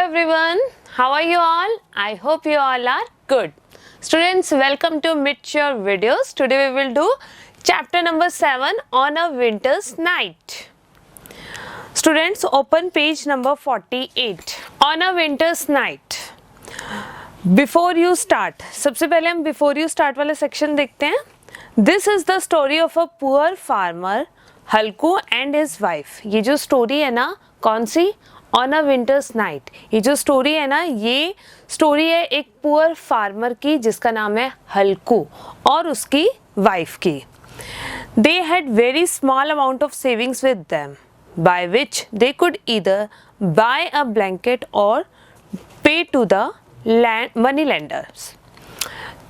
everyone, how are you all? I hope you all are good. Students, welcome to Mature Videos. Today we will do chapter number 7 on a winter's night. Students, open page number 48 on a winter's night. Before you start, सबसे पहले हम before you start वाला section देखते हैं. This is the story of a poor farmer, Halku and his wife. ये जो story है ना, कौन सी? On a winter's night. ये जो स्टोरी है ना, ये स्टोरी है एक पुअर फार्मर की जिसका नाम है हल्कू और उसकी वाइफ की. They had very small amount of savings with them by which they could either by a blanket और पे टू द मनी लेंडर्स.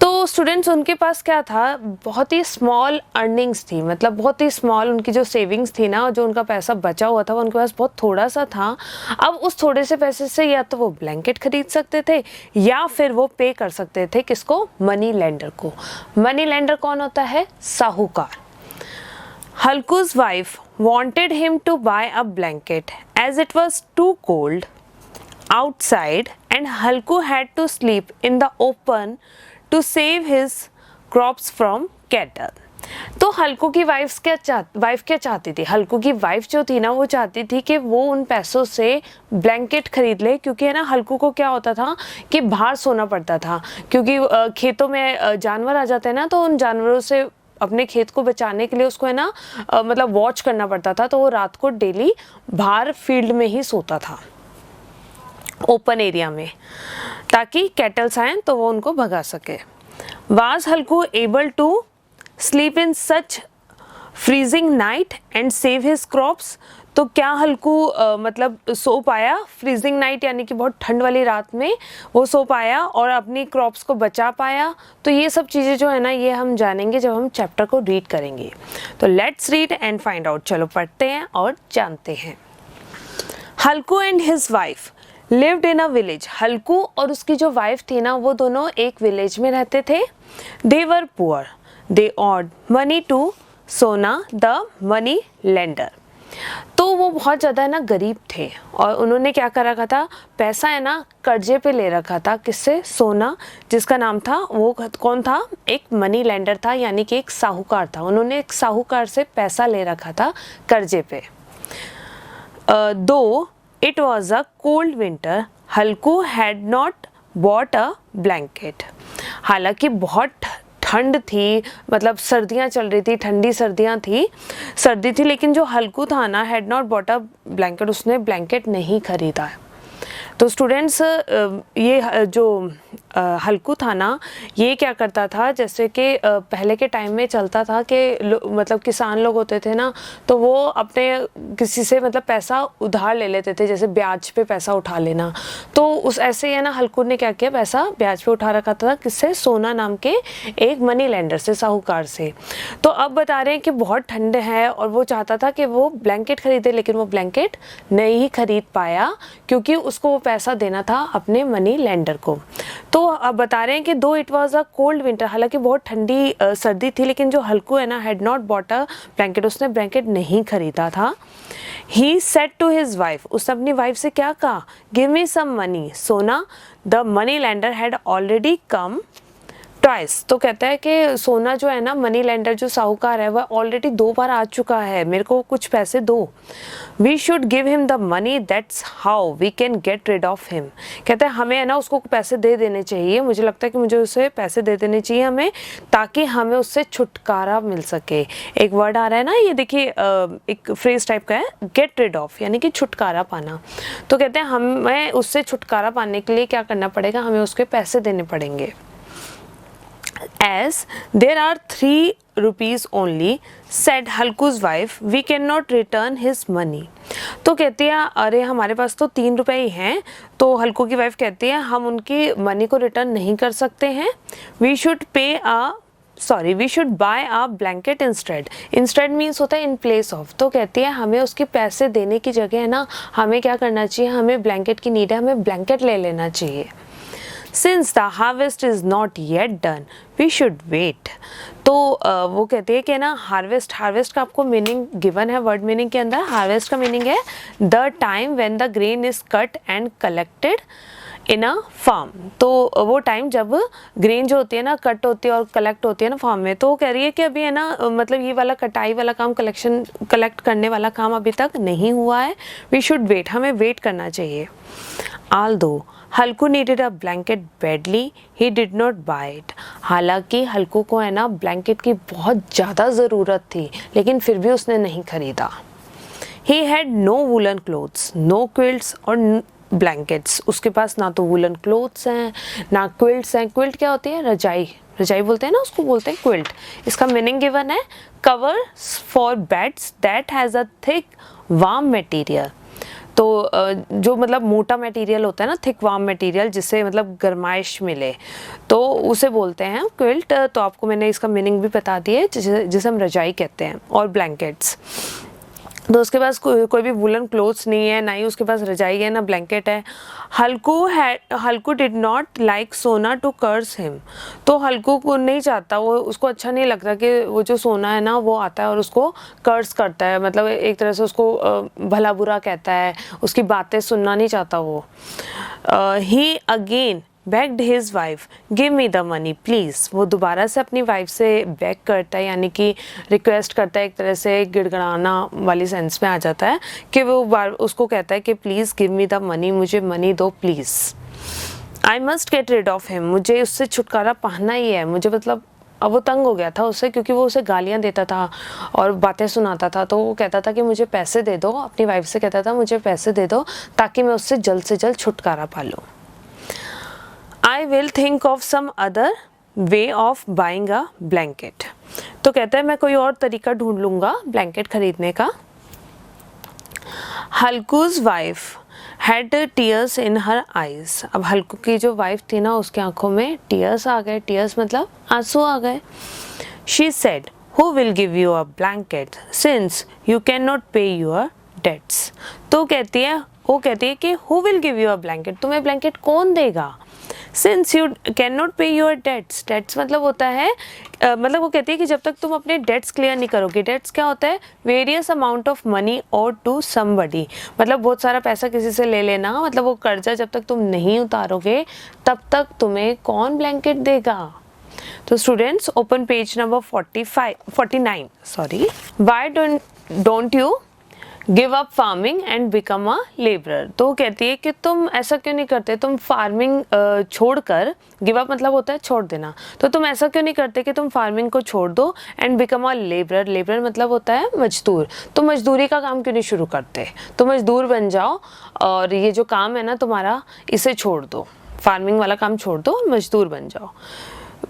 तो स्टूडेंट्स, उनके पास क्या था, बहुत ही स्मॉल अर्निंग्स थी, मतलब बहुत ही स्मॉल उनकी जो सेविंग्स थी ना, जो उनका पैसा बचा हुआ था वो उनके पास बहुत थोड़ा सा था. अब उस थोड़े से पैसे से या तो वो ब्लैंकेट खरीद सकते थे या फिर वो पे कर सकते थे किसको? मनी लेंडर को. मनी लेंडर कौन होता है? साहूकार. हल्कूज wife wanted him to buy a blanket as it was too cold outside and Halku had to sleep in the open to save his crops from cattle. तो हल्कू की wife क्या चाहती थी? हल्कू की वाइफ जो थी ना, वो चाहती थी कि वो उन पैसों से ब्लैंकेट खरीद ले, क्योंकि है ना हल्कू को क्या होता था कि बाहर सोना पड़ता था, क्योंकि खेतों में जानवर आ जाते हैं ना, तो उन जानवरों से अपने खेत को बचाने के लिए उसको है ना मतलब वॉच करना पड़ता था. तो वो रात को डेली बाहर फील्ड में ही सोता था, ओपन एरिया में, ताकि कैटल्स आए तो वो उनको भगा सके. Was Halku able to sleep in such freezing night and save his crops? तो क्या हल्कू मतलब सो पाया फ्रीजिंग नाइट, यानी कि बहुत ठंड वाली रात में वो सो पाया और अपनी क्रॉप्स को बचा पाया? तो ये सब चीज़ें जो है ना, ये हम जानेंगे जब हम चैप्टर को रीड करेंगे. तो let's read and find out. चलो पढ़ते हैं और जानते हैं. Halku and his wife lived in a village. Halku और उसकी जो वाइफ थी ना, वो दोनों एक विलेज में रहते थे. They were poor. They owed money to Sona the money lender. तो वो बहुत ज़्यादा है ना गरीब थे और उन्होंने क्या कर रखा था, पैसा है ना कर्जे पे ले रखा था. किससे? सोना, जिसका नाम था, वो कौन था? एक मनी लेंडर था, यानी कि एक साहूकार था. उन्होंने एक साहूकार से पैसा ले रखा था कर्जे पे. दो it was a cold winter, Halku had not bought a blanket. हालांकि बहुत ठंड थी, मतलब सर्दियाँ चल रही थी, ठंडी सर्दी थी, लेकिन जो हल्कू था ना, had not bought a blanket, उसने ब्लैंकेट नहीं खरीदा. तो स्टूडेंट्स, ये जो हल्कू था ना, ये क्या करता था, जैसे कि पहले के टाइम में चलता था कि मतलब किसान लोग होते थे ना, तो वो अपने किसी से मतलब पैसा उधार ले लेते थे, जैसे ब्याज पे पैसा उठा लेना. तो उस ऐसे ही है ना, हल्कू ने क्या किया, पैसा ब्याज पे उठा रखा था. किससे? सोना नाम के एक मनी लेंडर से, साहूकार से. तो अब बता रहे हैं कि बहुत ठंड है और वो चाहता था कि वो ब्लैंकेट खरीदे, लेकिन वो ब्लैंकेट नहीं खरीद पाया क्योंकि उसको वो पैसा देना था अपने मनी लेंडर को. तो अब बता रहे हैं कि दो it was a cold winter, हालांकि बहुत ठंडी सर्दी थी, लेकिन जो हल्कू है ना, had not bought a blanket, उसने ब्लैंकेट नहीं खरीदा था. He said to his wife, उसने अपनी वाइफ से क्या कहा? गिव मी सम मनी सोना the money lender had already come twice. तो कहता है कि सोना जो है ना, मनी लेंडर जो साहूकार है, वह ऑलरेडी 2 बार आ चुका है, मेरे को कुछ पैसे दो. We should give him the money, that's how we can get rid of him. कहता है हमें है ना उसको पैसे दे देने चाहिए, मुझे लगता है कि मुझे उसे पैसे दे देने चाहिए हमें, ताकि हमें उससे छुटकारा मिल सके. एक वर्ड आ रहा है ना, ये देखिए एक फ्रेज टाइप का है, गेट रिड ऑफ, यानी कि छुटकारा पाना. तो कहते हैं हमें उससे छुटकारा पाने के लिए क्या करना पड़ेगा, हमें उसके पैसे देने पड़ेंगे. As there are 3 rupees only, said हल्कू's wife, we cannot return his money. तो कहती है अरे हमारे पास तो 3 रुपए ही हैं. तो हल्कू की वाइफ कहती है हम उनकी मनी को रिटर्न नहीं कर सकते हैं. we should buy a blanket instead. Instead means होता है in place of. तो कहती है हमें उसके पैसे देने की जगह है ना, हमें क्या करना चाहिए, हमें ब्लैंकेट की नीड है, हमें ब्लैंकेट ले लेना चाहिए. Since the harvest is not yet done we should wait. तो वो कहते हैं कि ना हार्वेस्ट का आपको मीनिंग गिवन है वर्ड मीनिंग के अंदर। हार्वेस्ट का मीनिंग है the time when the grain is cut and collected in a farm. तो वो टाइम जब ग्रेन जो होती है ना कट होती है और कलेक्ट होती है ना फार्म में। तो वो कह रही है कि अभी है ना मतलब ये वाला कटाई वाला काम कलेक्ट करने वाला काम अभी तक नहीं हुआ है। वी शुड वेट, हमें वेट करना चाहिए। Although Halku needed a blanket badly, he did not buy it। हालांकि हल्कू को है ना ब्लैंकेट की बहुत ज़्यादा ज़रूरत थी लेकिन फिर भी उसने नहीं खरीदा। He had no woolen clothes, no quilts और blankets। उसके पास ना तो woolen clothes हैं ना quilts हैं। quilt क्या होती है? रजाई, रजाई बोलते हैं ना, उसको बोलते हैं quilt। इसका मीनिंग गिवन है covers for beds that has a thick warm material। तो जो मतलब मोटा मटेरियल होता है ना, थिक वार्म मटेरियल, जिससे मतलब गर्माइश मिले, तो उसे बोलते हैं क्विल्ट। तो आपको मैंने इसका मीनिंग भी बता दिया है, जिसे हम रजाई कहते हैं। और ब्लैंकेट्स, तो उसके पास कोई भी वुलन क्लोथ्स नहीं है, ना ही उसके पास रजाई है ना ब्लैंकेट है। हल्कू डिड नॉट लाइक सोना टू कर्स हिम। तो हल्कू को नहीं चाहता, वो उसको अच्छा नहीं लगता कि वो जो सोना है ना वो आता है और उसको कर्स करता है, मतलब एक तरह से उसको भला बुरा कहता है, उसकी बातें सुनना नहीं चाहता वो। ही again begged his wife, give me the money please। वो दोबारा से अपनी वाइफ से बेग करता है, यानी कि रिक्वेस्ट करता है, एक तरह से गिड़गिड़ाना वाली सेंस में आ जाता है कि वो उसको कहता है कि please give me the money, मुझे मनी दो please. I must get rid of him, मुझे उससे छुटकारा पाना ही है। मुझे मतलब अब वो तंग हो गया था उससे, क्योंकि वो उसे गालियाँ देता था और बातें सुनाता था। तो वो कहता था कि मुझे पैसे दे दो, अपनी वाइफ से कहता था मुझे पैसे दे दो ताकि मैं उससे जल्द से जल्द छुटकारा पा लूँ। I will think of some other way of buying a blanket। तो कहता है मैं कोई और तरीका ढूंढ लूँगा ब्लैंकेट खरीदने का। हल्कूज wife had tears in her eyes. अब हल्कू की जो वाइफ थी ना, उसकी आंखों में टीयर्स आ गए। टीयर्स मतलब आंसू आ गए। She said who will give you a blanket since you can not पे योर डेट्स। तो वो कहती है कि who will give you a blanket, तुम्हें ब्लैंकेट कौन देगा। सिंस यू कैन नॉट पे योर डेट्स, डेट्स मतलब होता है मतलब वो कहती है कि जब तक तुम अपने डेट्स क्लियर नहीं करोगे। डेट्स क्या होता है? वेरियस अमाउंट ऑफ मनी और टू समबडी, मतलब बहुत सारा पैसा किसी से ले लेना, मतलब वो कर्जा जब तक तुम नहीं उतारोगे तब तक तुम्हें कौन ब्लैंकेट देगा। तो students open page number 49 sorry. Why don't you give up farming and become a labourer. तो कहती है कि तुम ऐसा क्यों नहीं करते, तुम फार्मिंग छोड़कर, गिव अप मतलब होता है छोड़ देना, तो तुम ऐसा क्यों नहीं करते कि तुम फार्मिंग को छोड़ दो and become a labourer. Labourer मतलब होता है मजदूर। तो मजदूरी का काम क्यों नहीं शुरू करते, तो मजदूर बन जाओ और ये जो काम है ना तुम्हारा इसे छोड़ दो, फार्मिंग वाला काम छोड़ दो और मजदूर बन जाओ।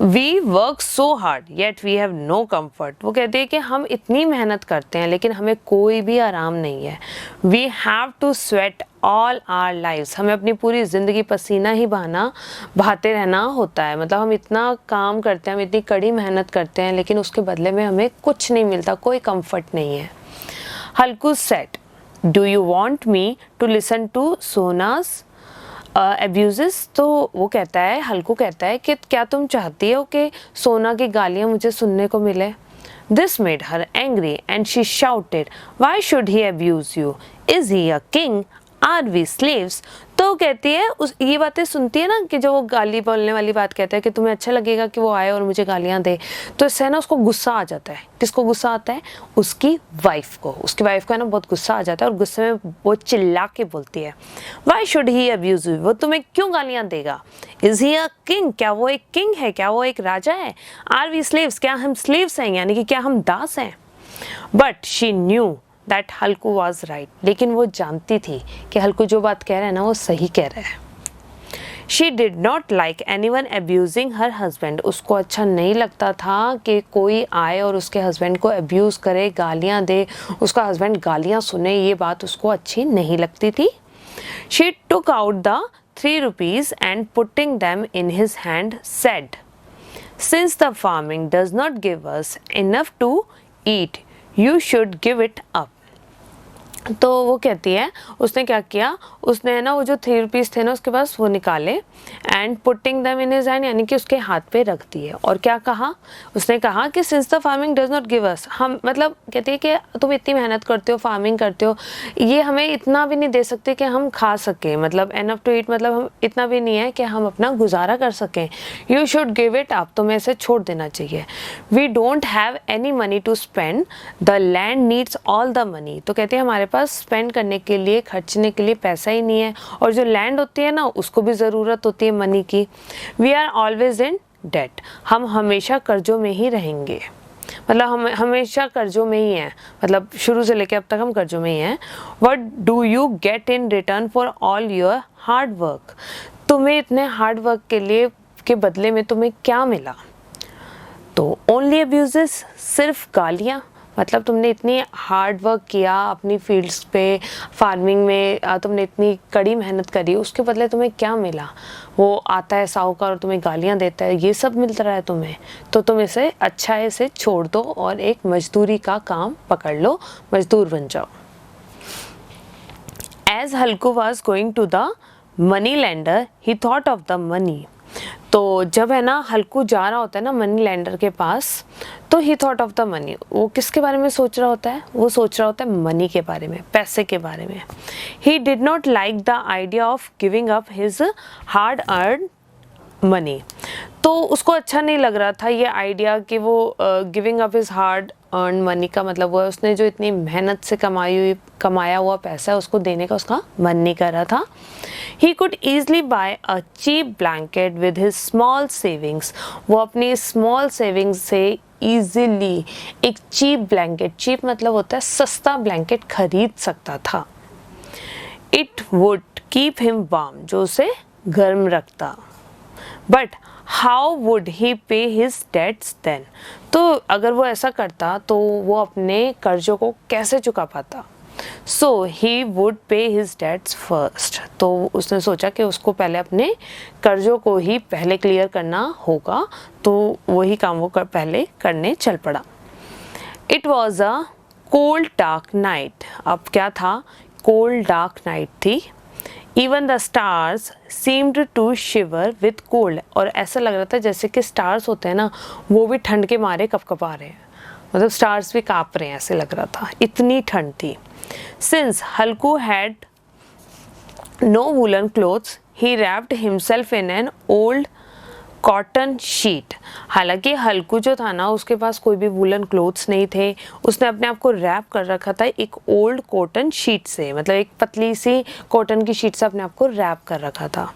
We work so hard yet we have no comfort. वो कहते हैं कि हम इतनी मेहनत करते हैं लेकिन हमें कोई भी आराम नहीं है। We have to sweat all our lives, हमें अपनी पूरी ज़िंदगी पसीना ही बहाते रहना होता है। मतलब हम इतना काम करते हैं, हम इतनी कड़ी मेहनत करते हैं लेकिन उसके बदले में हमें कुछ नहीं मिलता, कोई कम्फर्ट नहीं है। Halku said do you want me to listen to Sona's abuses. तो वो कहता है, हल्कू कहता है कि क्या तुम चाहती हो कि सोना की गालियाँ मुझे सुनने को मिले। This made her angry and she shouted why should he abuse you, is he a king, are we slaves. तो कहती है ये बातें सुनती है ना कि जो वो गाली बोलने वाली बात कहता है कि तुम्हें अच्छा लगेगा कि वो आए और मुझे गालियाँ दे, तो इससे ना उसको गुस्सा आ जाता है। किसको गुस्सा आता है? उसकी वाइफ को। उसकी वाइफ को है ना बहुत गुस्सा आ जाता है और गुस्से में वो चिल्ला के बोलती है Y should he abuse you, वो तुम्हें क्यों गालियाँ देगा। इज ही अ किंग, क्या वो एक किंग है, क्या वो एक राजा है। आर वी स्लेव्स, क्या हम स्लेव्स हैं, यानी कि क्या हम दास हैं। But she knew that Halku was right, लेकिन वो जानती थी कि हल्कू जो बात कह रहा है ना वो सही कह रहा है। She did not like any one abusing her husband, उसको अच्छा नहीं लगता था कि कोई आए और उसके हस्बैंड को अब्यूज़ करे, गालियाँ दे, उसका हस्बैंड गालियाँ सुने, ये बात उसको अच्छी नहीं लगती थी। She took out the 3 rupees and putting them in his hand said, since the farming does not give us enough to eat, you should give it up। तो वो कहती है उसने क्या किया, उसने है ना वो जो 3 रुपीज़ थे ना उसके पास वो निकाले and putting them in his hand, यानी कि उसके हाथ पे रख दिए। और क्या कहा, उसने कहा कि since the farming does not give us, हम मतलब कहती है कि तुम इतनी मेहनत करते हो, फार्मिंग करते हो, ये हमें इतना भी नहीं दे सकते कि हम खा सकें, मतलब एनफ टू ईट, मतलब हम इतना भी नहीं है कि हम अपना गुजारा कर सकें। You should give it up, तुम्हें इसे छोड़ देना चाहिए। We don't have any money to spend, the land needs all the money. तो कहते हैं हमारे पास स्पेंड करने के लिए, खर्चने के लिए पैसा ही नहीं है, और जो लैंड होती है ना उसको भी ज़रूरत होती है मनी की। We are always in debt, हम हमेशा कर्जों में ही रहेंगे, मतलब हम हमेशा कर्जों में ही हैं, मतलब शुरू से लेकर अब तक हम कर्जों में ही हैं। What do you get in return for all your hard work, तुम्हें इतने हार्ड वर्क के लिए के बदले में तुम्हें क्या मिला? तो ओनली अब्यूजेस, सिर्फ गालियाँ, मतलब तुमने इतनी हार्ड वर्क किया अपनी फील्ड्स पे, फार्मिंग में तुमने इतनी कड़ी मेहनत करी, उसके बदले तुम्हें क्या मिला? वो आता है साहूकार और तुम्हें गालियाँ देता है, ये सब मिल रहा है तुम्हें, तो तुम इसे अच्छा है इसे छोड़ दो और एक मजदूरी का काम पकड़ लो, मजदूर बन जाओ। As Halku was going to the money lender he thought of the money. तो जब है ना हल्कू जा रहा होता है ना मनी लैंडर के पास, तो ही थॉट ऑफ द मनी, वो किसके बारे में सोच रहा होता है? वो सोच रहा होता है मनी के बारे में, पैसे के बारे में। He did not like the idea of giving up his hard earn money. तो उसको अच्छा नहीं लग रहा था ये आइडिया कि वो giving up his hard earn money का मतलब वो उसने जो इतनी मेहनत से कमाया हुआ पैसा है उसको देने का उसका मन नहीं कर रहा था। He could easily buy a cheap blanket with his small savings. वो अपनी small savings से easily एक cheap blanket, cheap मतलब होता है सस्ता blanket खरीद सकता था। It would keep him warm, जो उसे गर्म रखता। But how would he pay his debts then? तो अगर वो ऐसा करता तो वो अपने कर्जों को कैसे चुका पाता? So he would pay his debts first. तो उसने सोचा कि उसको पहले अपने कर्जों को ही पहले क्लियर करना होगा, तो वही काम वो पहले करने चल पड़ा। It was a cold dark night. अब क्या था? Cold dark night थी। Even the stars seemed to shiver with cold. और ऐसा लग रहा था जैसे कि स्टार्स होते हैं ना वो भी ठंड के मारे कपकपा रहे हैं, मतलब स्टार्स भी काँप रहे हैं, ऐसे लग रहा था, इतनी ठंड थी। Since Halku had no woolen clothes, he wrapped himself in an old cotton sheet. हालांकि हल्कू जो था ना उसके पास कोई भी वूलन क्लोथ्स नहीं थे, उसने अपने आप को रैप कर रखा था एक ओल्ड कॉटन शीट से, मतलब एक पतली सी कॉटन की शीट से अपने आप को रैप कर रखा था।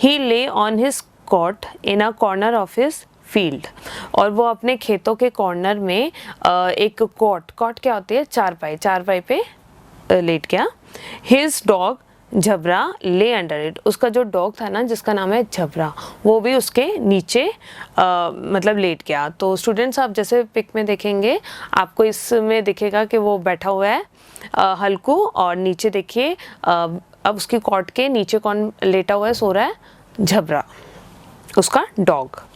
He lay on his cot in a corner of his field, और वो अपने खेतों के कॉर्नर में एक कॉट क्या होती है? चारपाई पे लेट गया। हिज डॉग झबरा ले अंडर इट, उसका जो डॉग था ना जिसका नाम है झबरा, वो भी उसके नीचे मतलब लेट गया। तो स्टूडेंट्स आप जैसे पिक में देखेंगे आपको इसमें दिखेगा कि वो बैठा हुआ है हल्कू, और नीचे देखिए अब उसकी कॉट के नीचे कौन लेटा हुआ है, सो रहा है? झबरा, उसका dog.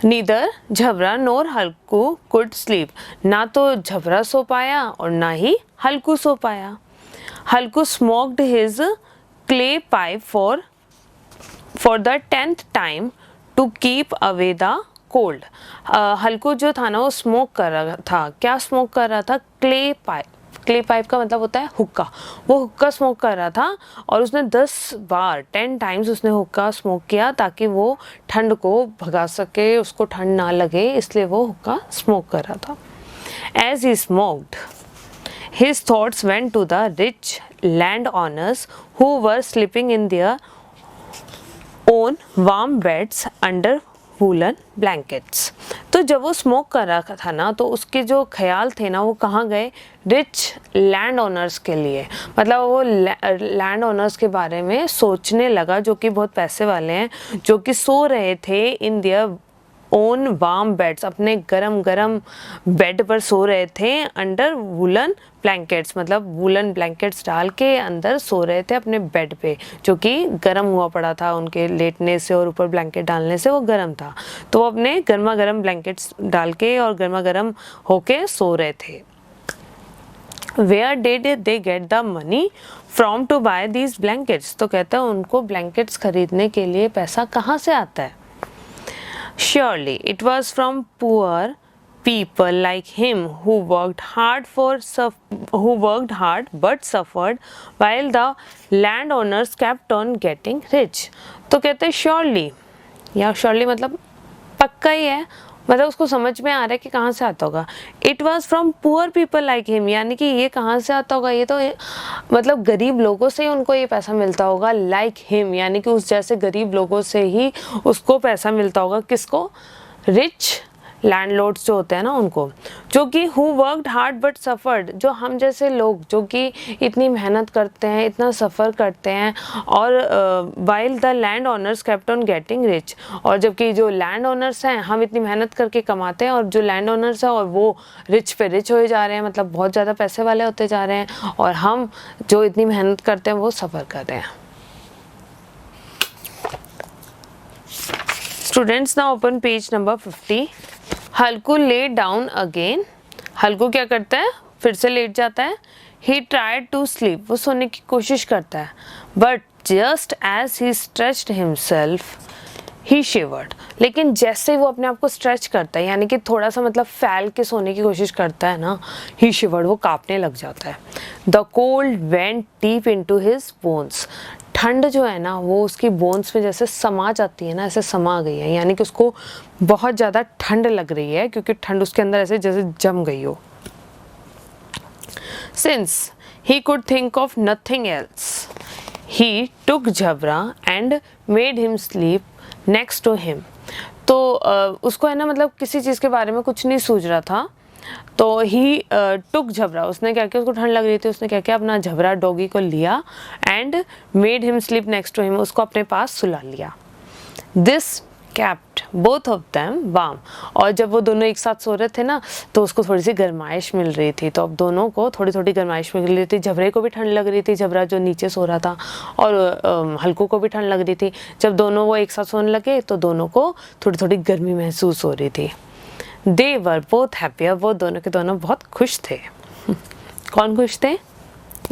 Neither Jhabra nor Halku could sleep, ना तो झबरा सो पाया और ना ही हल्कू सो पाया। Halku smoked his clay pipe for the 10th time to keep away the cold. Halku जो था ना वो स्मोक कर रहा था, क्या स्मोक कर रहा था? क्ले पाइप का मतलब होता है हुक्का, वो हुक्का स्मोक कर रहा था, और उसने 10 बार 10 टाइम्स उसने हुक्का स्मोक किया ताकि वो ठंड को भगा सके, उसको ठंड ना लगे, इसलिए वो हुक्का स्मोक कर रहा था। As he smoked his thoughts went to the rich landowners who were sleeping in their own warm beds under woollen blankets. तो जब वो स्मोक कर रहा था ना तो उसके जो ख्याल थे ना वो कहाँ गए? रिच लैंड ओनर्स के लिए, मतलब वो लैंड ओनर्स के बारे में सोचने लगा जो कि बहुत पैसे वाले हैं, जो कि सो रहे थे in their own warm beds, अपने गरम गरम बेड पर सो रहे थे, अंडर वूलन ब्लैंकेट्स, मतलब वूलन ब्लैंकेट्स डाल के अंदर सो रहे थे अपने बेड पे, जो कि गर्म हुआ पड़ा था उनके लेटने से और ऊपर ब्लैंकेट डालने से वो गर्म था, तो वो अपने गर्मा गर्म ब्लैंकेट्स डाल के और गर्मा गर्म होके सो रहे थे। Where did they get the money from to buy these blankets, तो कहते हैं उनको ब्लैंकेट्स खरीदने के लिए पैसा कहाँ से आता है. Surely it was from poor people like him who worked hard but suffered while the landowners kept on getting rich. तो कहते हैं surely, या surely मतलब पक्का ही है, मतलब उसको समझ में आ रहा है कि कहाँ से आता होगा. It was from poor people like him, यानी कि ये कहाँ से आता होगा, ये तो मतलब गरीब लोगों से ही उनको ये पैसा मिलता होगा. लाइक हिम यानी कि उस जैसे गरीब लोगों से ही उसको पैसा मिलता होगा. किसको? रिच लैंडलॉर्ड्स जो होते हैं ना उनको, जो कि who worked hard but suffered, जो हम जैसे लोग जो कि इतनी मेहनत करते हैं, इतना सफ़र करते हैं, और while the land owners kept on getting rich, और जबकि जो लैंड ओनर्स हैं हम इतनी मेहनत करके कमाते हैं, और जो लैंड ओनर्स हैं और वो रिच पे रिच होए जा रहे हैं, मतलब बहुत ज़्यादा पैसे वाले होते जा रहे हैं, और हम जो इतनी मेहनत करते हैं वो सफ़र कर रहे हैं. Students now open page number 50. हल्कू ले डाउन अगेन. हल्कू क्या करता है? फिर से लेट जाता है. ही ट्राइड टू स्लीप, वो सोने की कोशिश करता है. But just as he stretched himself he shivered, लेकिन जैसे वो अपने आप को स्ट्रेच करता है, यानी कि थोड़ा सा मतलब फैल के सोने की कोशिश करता है ना, ही शिवर्ड, वो कांपने लग जाता है. The cold went deep into his bones, ठंड जो है ना वो उसकी बोन्स में जैसे समा जाती है ना, ऐसे समा गई है, यानी कि उसको बहुत ज़्यादा ठंड लग रही है, क्योंकि ठंड उसके अंदर ऐसे जैसे जम गई हो. Since he could think of nothing else he took Jhabra and made him sleep next to him. तो उसको है ना मतलब किसी चीज़ के बारे में कुछ नहीं सूझ रहा था, तो ही टुक झबरा, उसने क्या किया, उसको ठंड लग रही थी, उसने क्या किया, अपना झबरा डॉगी को लिया and made him sleep next to him, उसको अपने पास सुला लिया. This kept both of them warm, और जब वो दोनों एक साथ सो रहे थे ना तो उसको थोड़ी सी गर्माइश मिल रही थी, तो अब दोनों को थोड़ी थोड़ी गर्माइश मिल रही थी. झबरे को भी ठंड लग रही थी, झबरा जो नीचे सो रहा था, और हल्कू को भी ठंड लग रही थी. जब दोनों वो एक साथ सोने लगे तो दोनों को थोड़ी थोड़ी गर्मी महसूस हो रही थी. They were both happier, वो दोनों के दोनों बहुत खुश थे. कौन खुश थे?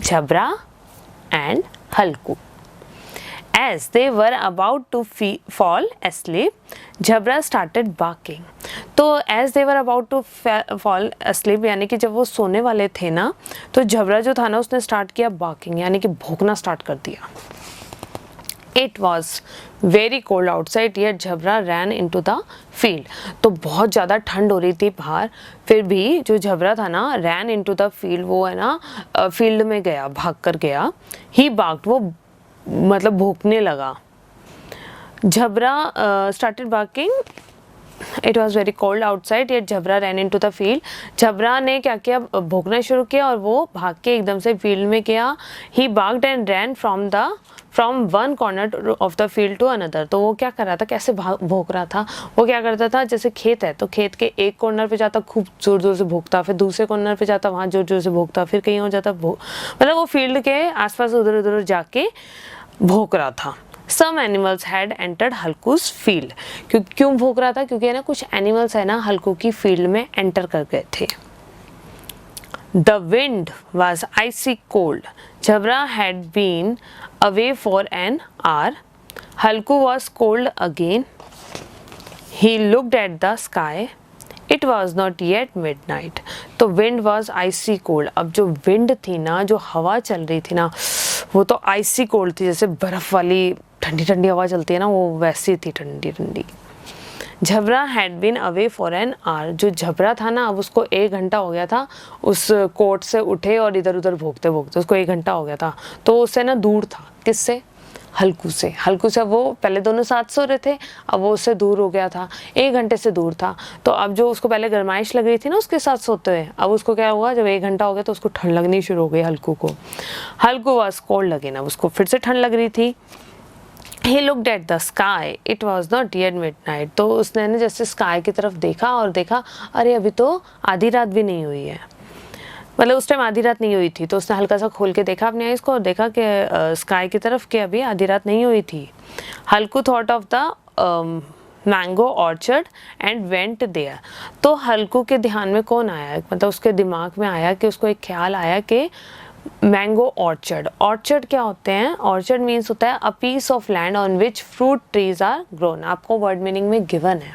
Jhabra and Halku. As they were about to fall asleep, Jhabra started barking. तो as they were about to fall asleep यानी कि जब वो सोने वाले थे ना, तो झबरा जो था ना उसने स्टार्ट किया barking, यानी कि भौंकना स्टार्ट कर दिया. It was very cold outside, yet झबरा ran into the field. तो बहुत ज़्यादा ठंड हो रही थी बाहर, फिर भी जो झबरा था ना ran into the field, वो है ना फील्ड में गया, भाग कर गया. He barked, वो मतलब भौंकने लगा. झबरा started barking. It was very cold outside, yet झबरा ran into the field. झबरा ने क्या किया, भौंकना शुरू किया और वो भाग के एकदम से फील्ड में गया. He barked and ran from one corner of the field to another. तो वो क्या कर रहा था, कैसे भौंक रहा था, वो क्या करता था, जैसे खेत है तो खेत के एक कॉर्नर पे जाता, खूब जोर जोर से भौंकता, फिर दूसरे कॉर्नर पे जाता, वहाँ जोर जोर से भौंकता, फिर कहीं और जाता, मतलब वो फील्ड के आसपास उधर उधर जाके भौंक रहा था. Some animals had entered हल्कू's field. क्यों भौंक रहा था, क्योंकि है ना कुछ एनिमल्स है ना हल्कू की फील्ड में एंटर कर गए थे. The wind was icy cold. Jhabra had been away for an hour. Halku was cold again. He looked at the sky. It was not yet midnight. तो wind was icy cold. अब जो wind थी ना, जो हवा चल रही थी ना, वो तो icy cold थी, जैसे बर्फ वाली ठंडी ठंडी हवा चलती है ना, वो वैसी थी ठंडी ठंडी. Jhabra had been away for an hour. जो झबरा था ना, अब उसको 1 घंटा हो गया था उस कोट से उठे और इधर उधर भोगते भोगते, उसको 1 घंटा हो गया था. तो उससे ना दूर था. किससे? हल्कू से. हल्कू से वो पहले दोनों साथ सो रहे थे, अब वो उससे दूर हो गया था, 1 घंटे से दूर था. तो अब जो उसको पहले गर्माइश लग रही थी ना उसके साथ सोते हुए, अब उसको क्या हुआ, जब 1 घंटा हो गया तो उसको ठंड लगनी शुरू हो गई हल्कू को. हल्कू वाज कोल्ड अगेन, अब उसको फिर से ठंड लग रही थी. He looked at the sky. It was not yet midnight. तो उसने ना जैसे स्काई की तरफ देखा और देखा, अरे अभी तो आधी रात भी नहीं हुई है, मतलब उस टाइम आधी रात नहीं हुई थी. तो उसने हल्का सा खोल के देखा अपने आईज को और देखा कि स्काई की तरफ कि अभी आधी रात नहीं हुई थी. हल्कू thought of the mango orchard and went there. तो हल्कू के ध्यान में कौन आया, मतलब उसके दिमाग में आया कि उसको एक ख्याल आया कि मैंगो ऑर्चर्ड। ऑर्चर्ड क्या होते हैं? ऑर्चर्ड मीन्स होता है a piece of land on which fruit trees are grown. आपको वर्ड मीनिंग में गिवन है।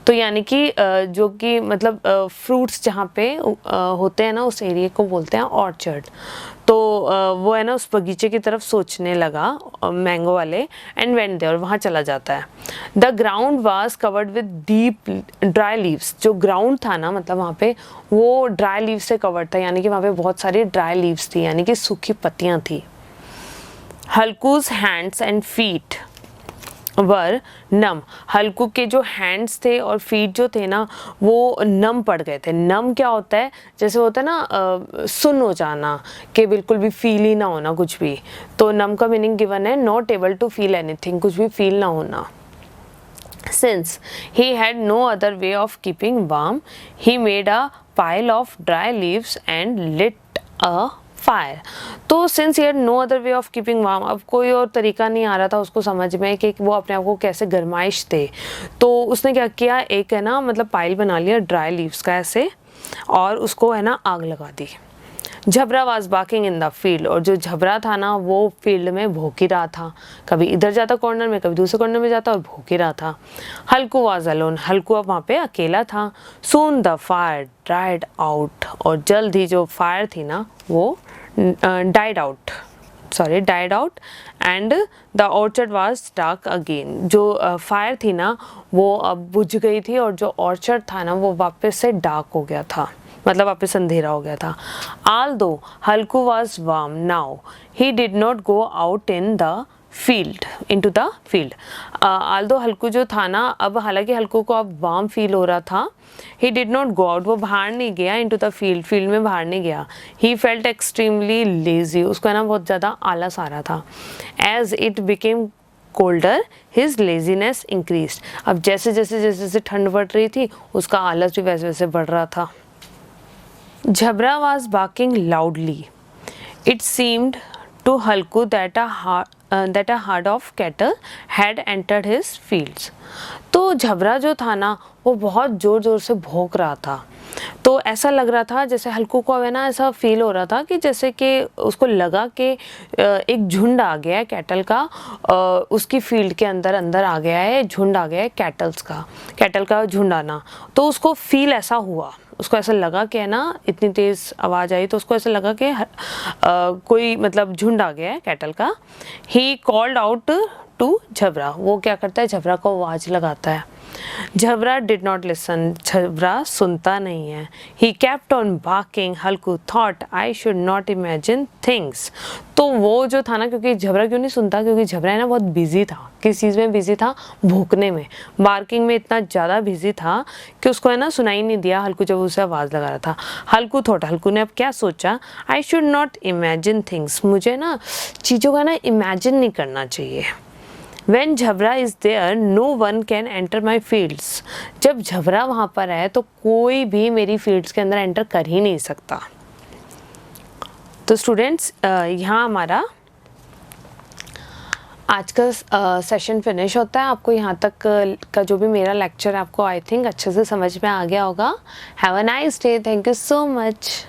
तो यानी कि जो कि मतलब फ्रूट्स जहाँ पे होते हैं ना, उस एरिया को बोलते हैं ऑर्चर्ड। तो वो है ना उस बगीचे की तरफ सोचने लगा मैंगो वाले, एंड वेंट देयर, और वहाँ चला जाता है। The ground was covered with deep dry leaves. जो ग्राउंड था ना, मतलब वहाँ पे वो ड्राई लीव्स से कवर्ड था, यानी कि वहाँ पे बहुत सारी ड्राई लीव्स थी, यानी कि सूखी पत्तियाँ थी। हल्कूज हैंड्स एंड फीट वर नम। हल्कू के जो हैंड्स थे और फीट जो थे ना, वो नम पड़ गए थे। नम क्या होता है? जैसे होता है ना सुन्न हो जाना, कि बिल्कुल भी फील ही ना होना कुछ भी। तो नम का मीनिंग गिवन है not able to feel anything, कुछ भी फील ना होना। Since he had no other way of keeping warm, he made a pile of dry leaves and lit a fire. तो since he had no other way of keeping warm, अब कोई और तरीका नहीं आ रहा था उसको समझ में कि वो अपने आप को कैसे गर्माइश दे, तो उसने क्या किया, एक है ना मतलब पाइल बना लिया ड्राई लीव्स का ऐसे, और उसको है ना आग लगा दी। Jhabra was barking in the field, और जो झबरा था ना वो फील्ड में भौंक ही रहा था, कभी इधर जाता कॉर्नर में, कभी दूसरे कॉर्नर में जाता और भौंक ही रहा था। हल्कू वाज अलोन, हल्कू अब वहाँ पे अकेला था। Soon the fire dried out, और जल्द ही जो फायर थी ना वो died out and the orchard was dark again. जो फायर थी ना वो अब बुझ गई थी, और जो ऑर्चर्ड था ना वो वापस से डार्क हो गया था, मतलब वापस अंधेरा हो गया था। Although Halku was warm now, he did not go out into the field. Although हल्कू जो था ना, अब हालांकि हल्कू को अब वार्म फील हो रहा था, he did not go out, वो बाहर नहीं गया, into the field, फील्ड में बाहर नहीं गया। He felt extremely lazy, उसको है ना बहुत ज़्यादा आलस आ रहा था। As it became colder, his laziness increased. अब जैसे जैसे ठंड बढ़ रही थी, उसका आलस भी वैसे वैसे बढ़ रहा था। Jhabra was barking loudly. It seemed to Halku that a herd of cattle had entered his fields. तो झबरा जो था ना वो बहुत ज़ोर ज़ोर से भौंक रहा था। तो ऐसा लग रहा था जैसे हल्कू को है ना ऐसा फील हो रहा था कि जैसे कि उसको लगा कि एक झुंड आ गया है कैटल का, उसकी फील्ड के अंदर आ गया है, झुंड आ गया है कैटल का झुंड आना। तो उसको फील ऐसा हुआ, उसको ऐसा लगा कि है ना इतनी तेज़ आवाज़ आई, तो उसको ऐसा लगा कि कोई मतलब झुंड आ गया है कैटल का। ही कॉल्ड आउट टू झबरा, वो क्या करता है झबरा को आवाज़ लगाता है। झबरा डिड नॉट लिसन, झबरा सुनता नहीं है। He kept on barking, Halku thought I should not imagine things. तो वो जो था ना, क्योंकि झबरा क्यों नहीं सुनता, क्योंकि झबरा है ना बहुत बिजी था। किस चीज़ में बिजी था? भूखने में, बार्किंग में इतना ज़्यादा बिजी था कि उसको है ना सुनाई नहीं दिया हल्कू जब उसे आवाज़ लगा रहा था। हल्कू थॉट, हल्कू ने अब क्या सोचा, I should not imagine things, मुझे ना चीज़ों का ना इमेजिन नहीं करना चाहिए। When झबरा is there, no one can enter my fields. जब झबरा वहाँ पर है तो कोई भी मेरी फील्ड्स के अंदर एंटर कर ही नहीं सकता। तो स्टूडेंट्स यहाँ हमारा आज का सेशन फिनिश होता है। आपको यहाँ तक का जो भी मेरा लेक्चर है आपको आई थिंक अच्छे से समझ में आ गया होगा। Have a nice day, thank you so much.